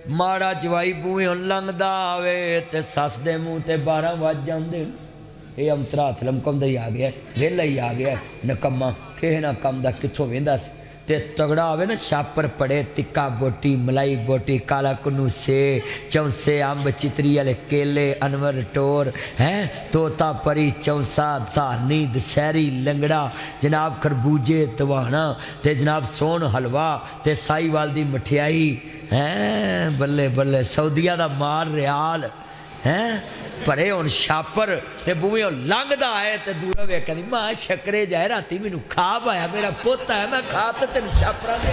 माड़ा जवाई बूहे लंघदा आवे ते सस दे मूँह ते 12 वज जाते। ये अंतरा हथ लमकाउंदा ही आ गया, वेला ही आ गया, नकम्मा किहे ना कम दा कित्थों वेंदा सी। ते तगड़ा आवे ना छापर पड़े तिक्का बोटी मलाई बोटी काला कुन्नू से चौसे अम्ब चितरी वाले केले अनवर टोर हैं तोता परी चौसा सारनी दशहरी लंगड़ा जनाब खरबूजे तवाना ते जनाब सोन हलवा ते साईवाल दी मठियाई हैं बल्ले बल्ले सऊदिया दा मार रियाल हैं भरे हुण छापर ते बूहे लंघदा है तो दूर वे कहती मां शक्करे जाए राती मैनू खा पाया मेरा पुत है मैं खाब तो तेन छापरां दे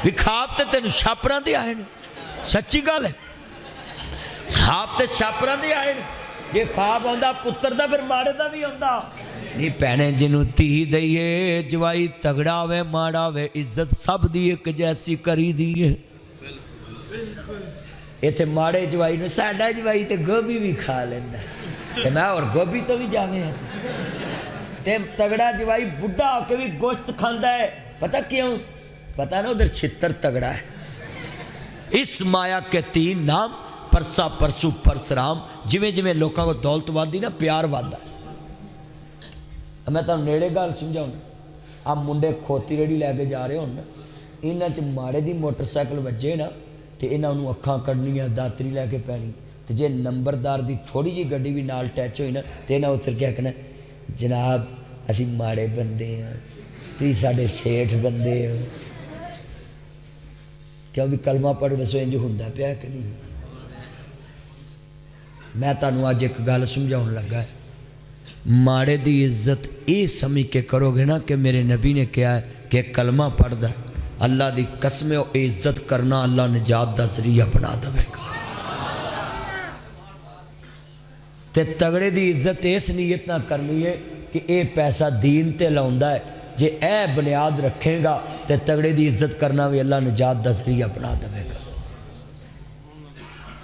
भी खाब तो तेन छापरां दे आए ने। सच्ची गल है खाब तो छापरां दे आए ने। जे खाब आंदा पुत्र दा फिर माड़े दा भी आंदा नहीं। भैने जिन्हों धी दईए जवाई तगड़ा वे माड़ा वे इज्जत सब दी एक जैसी करी दी है। इत्थे माड़े जवाई ने साडा जवाई तो गोभी भी खा लेंदा ते मैं और गोभी तो भी जावे ते तगड़ा जवाई बुढ़ा होके भी गोश्त खांदा है। पता क्यों? पता ना उधर छितर तगड़ा है। इस माया के 3 नाम परसा परसू परसराम। जिमें जिमें लोगों को दौलत वादी ना प्यार वादा। मैं तुहानू नेड़े गल समझाऊँ। आ मुंडे खोती रेड़ी लैके जा रहे हो ना इन्हां च माड़े दी मोटरसाइकिल वजे ना तो इन्होंने अखां कढ़नियां दातरी लैके पैनी तो जे नंबरदार की थोड़ी जी गड्डी भी नाल टैच होई ना तो इन्हें उतर के आखना जनाब असी माड़े बंदे हाँ तुसीं साडे सेठ बंदे हो। क्यों भी कलमा पढ़ दसो इंज हुंदा पिया कि नहीं। मैं तुहानू अज एक गल समझाउण लगा है। माड़े की इज्जत ये समझ के करोगे ना कि मेरे नबी ने कहा है कि कलमा पढ़दा अल्लाह की कसम इज्जत करना अल्लाह निजात का जरिया बना देगा। ते तगड़े की इज्जत इस नीयत ना करनी है कि ये पैसा दीन ते लाउंदा है। जे ए बुनियाद रखेगा तो तगड़े की इज्जत करना भी अल्लाह निजात का जरिया बना देगा।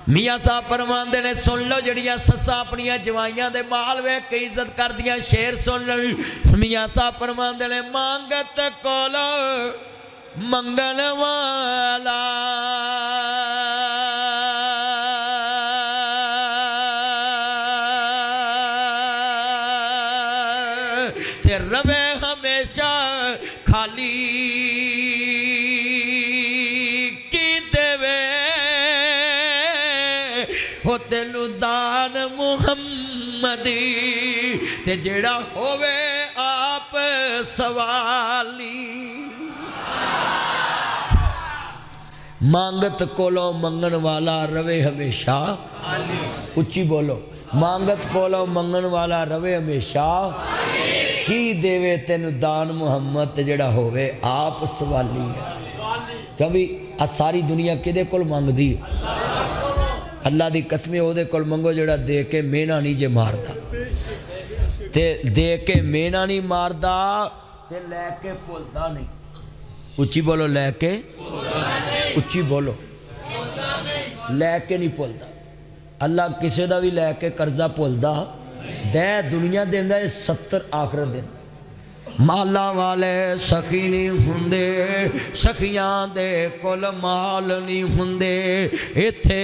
मियाँ साहब फरमांदे ने सुन लो जड़ियां सस्सां अपनियां जवाइयां दे माल वेख के इज्जत कर दियां शेर सुन लो। मियाँ साहब फरमांदे ने मांगत कोलो मंगल वाला ते रवे हमेशा खाली की देवे हो तेनू दान मुहम्मदी ते जेड़ा होवे आप सवाली। मांगत कोलो मंगन वाला रवे हमेशा उच्ची बोलो मांगत कोलो मंगन वाला रवे हमेशा की देवे तेन दान मुहम्मद ते जेड़ा होवे आप सवाली है। क्योंकि आ सारी दुनिया किदे कोल मंगदी अल्लाह दी कसमें ओदे कोल मंगो जेड़ा दे के मेहना नहीं जे मारदा ते दे के मेहना नहीं मारदा ते लैके भुलदा नहीं। उच्ची बोलो लैके उच्ची बोलो लैके नहीं भुलदा। अल्लाह किसी का भी लैके कर्जा भुलदा दे दुनिया देंदा 70 आखरत देंदा। माला वाले सखी नहीं हुंदे सखियां दे कोल माल नहीं हुंदे इत्थे